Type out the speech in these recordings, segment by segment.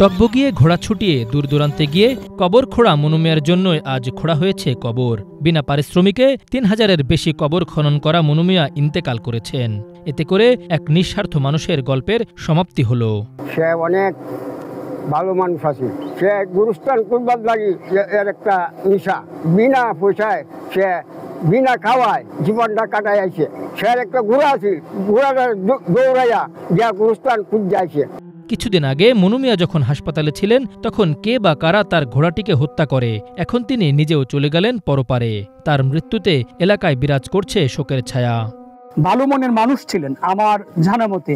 টকবগিয়ে ঘোড়া ছুটিয়ে দূর দূরান্তে গিয়ে কবর খোঁড়া মনু মিয়ার জন্যই আজ খোঁড়া হয়েছে কবর। বিনা পারিশ্রমিকে ৩,০০০-এর বেশি কবর খনন করা মনু মিয়া ইন্তেকাল করেছেন। এতে করে এক নিঃস্বার্থ মানুষের গল্পের সমাপ্তি হল। সে অনেক ভালো মানুষ আছে, সে গুরুস্থান করবার লাগি এর একটা নিশা, বিনা পয়সায় সে বিনা খাওয়ায় জীবনটা কাটাই আছে। সে একটা ঘোড়া আছে, ঘোড়াটা দৌড়াইয়া যা গুরুস্থান খুঁজ যাইছে। কিছুদিন আগে মনু মিয়া যখন হাসপাতালে ছিলেন তখন কে বা কারা তার ঘোড়াটিকে হত্যা করে। এখন তিনি নিজেও চলে গেলেন পরপারে। তার মৃত্যুতে এলাকায় বিরাজ করছে শোকের ছায়া। ভালো মনের মানুষ ছিলেন আমার জানা মতে।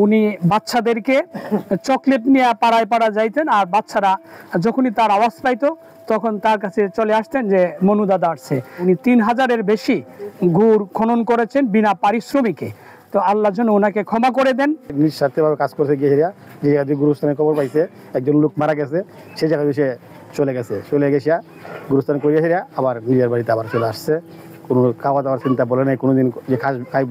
উনি বাচ্চাদেরকে চকলেট নিয়ে পাড়ায় পাড়া যাইতেন, আর বাচ্চারা যখনই তার আওয়াজ পাইতো তখন তার কাছে চলে আসতেন যে মনু দাদা আসছে। উনি ৩,০০০-এর বেশি গুড় খনন করেছেন বিনা পারিশ্রমিকে। তো আল্লাহর জন্য ওনাকে ক্ষমা করে দেন। নিঃস্বার্থভাবে কাজ করতে গিয়ে যে জায়গায় গুরুস্থানে খবর পাইছে একজন লোক মারা গেছে, সে জায়গায় সে চলে গেছে গুরুস্থান করিয়া হেরিয়া আবার নিজের বাড়িতে আবার চলে আসছে। কোনো খাওয়া দাওয়ার চিন্তা বলে নাই, কোনোদিন যে খাইব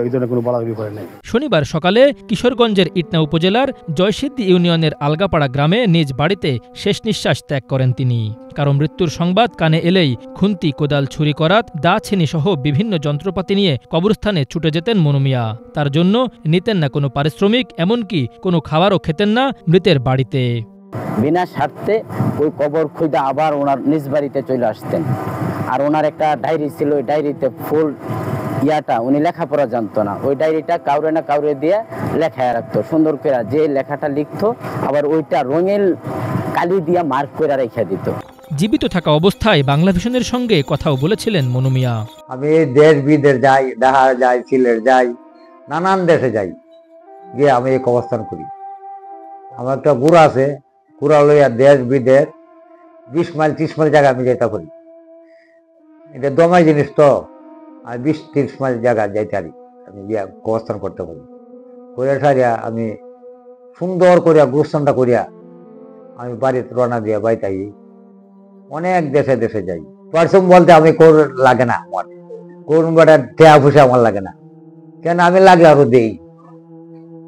এই ধরনের কোনো বলাবলি করে নাই। শনিবার সকালে কিশোরগঞ্জের ইটনা উপজেলার জয়সিদ্ধি ইউনিয়নের আলগাপাড়া গ্রামে নিজ বাড়িতে শেষ নিঃশ্বাস ত্যাগ করেন তিনি। কারো মৃত্যুর সংবাদ কানে এলেই খুন্তি, কোদাল, ছুরি করাত, দা, ছিনি সহ বিভিন্ন যন্ত্রপাতি নিয়ে কবরস্থানে ছুটে যেতেন মনু মিয়া। তার জন্য নিতেন না কোনো পারিশ্রমিক, এমনকি কোনো খাবারও খেতেন না মৃতের বাড়িতে। বিনা স্বার্থে ওই কবর খুঁজে আবার ওনার নিজ বাড়িতে চলে আসতেন। আর ওনার একটা ডায়েরি ছিল, ওই ডায়েরিতে ফুল উনি লেখাপড়া জানতো না, ওই ডায়েরিটা কাউরে না কাউরে দিয়ে লেখায় রাখতো সুন্দর করে। যে লেখাটা লিখতো আবার ওইটা রঙিন কালি দিয়া মার্ক করে রেখে দিত। জীবিত থাকা অবস্থায় বাংলাভিশনের সঙ্গে কথাও বলেছিলেন মনু মিয়া। আমি দেশ বিদেশ যাই, ঢাকা যাই, সিলেট যাই, নানান দেশে যাই, গিয়ে আমি এক অবস্থান করি। আমার একটা ঘোড়া আছে, ঘোড়া লইয়া দেশ বিদেশ 20 মাইল 30 মাইল জায়গা আমি যাইতে পারি। এটা দমাই জিনিস তো, আমি 20-30 মাইল জায়গা যাইতে পারি, আমি গিয়া অবস্থান করতে পারি। করে সারিয়া আমি সুন্দর করিয়া গুরুস্থানটা করিয়া আমি বাড়িতে রওনা দিয়া বাড়িতে আই। অনেক দেশে দেশে যাই। পারিশ্রমিক বলতে আমি কোর লাগে না, আমার কোন বেটা টেয়া ফুসে আমার লাগে না, কেন আমি লাগে আরো দেই।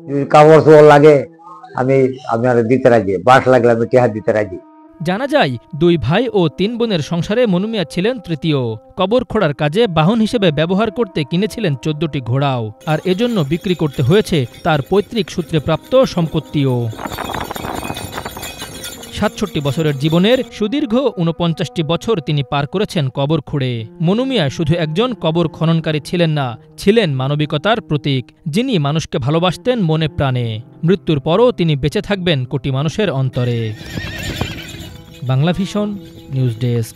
যদি কাপড় চোপড় লাগে আমি আরো দিতে রাজি, বাস লাগলে আমি টেহা দিতে রাজি। জানা যায় 2 ভাই ও 3 বোনের সংসারে মনু মিয়া ছিলেন তৃতীয়। কবর খোঁড়ার কাজে বাহন হিসেবে ব্যবহার করতে কিনেছিলেন 14টি ঘোড়াও, আর এজন্য বিক্রি করতে হয়েছে তার পৈতৃক সূত্রে প্রাপ্ত সম্পত্তিও। ৬৭ বছরের জীবনের সুদীর্ঘ ৪৯টি বছর তিনি পার করেছেন কবর খুঁড়ে। মনু মিয়া শুধু একজন কবর খননকারী ছিলেন না, ছিলেন মানবিকতার প্রতীক, যিনি মানুষকে ভালোবাসতেন মনে প্রাণে। মৃত্যুর পরও তিনি বেঁচে থাকবেন কোটি মানুষের অন্তরে। Banglavision news desk.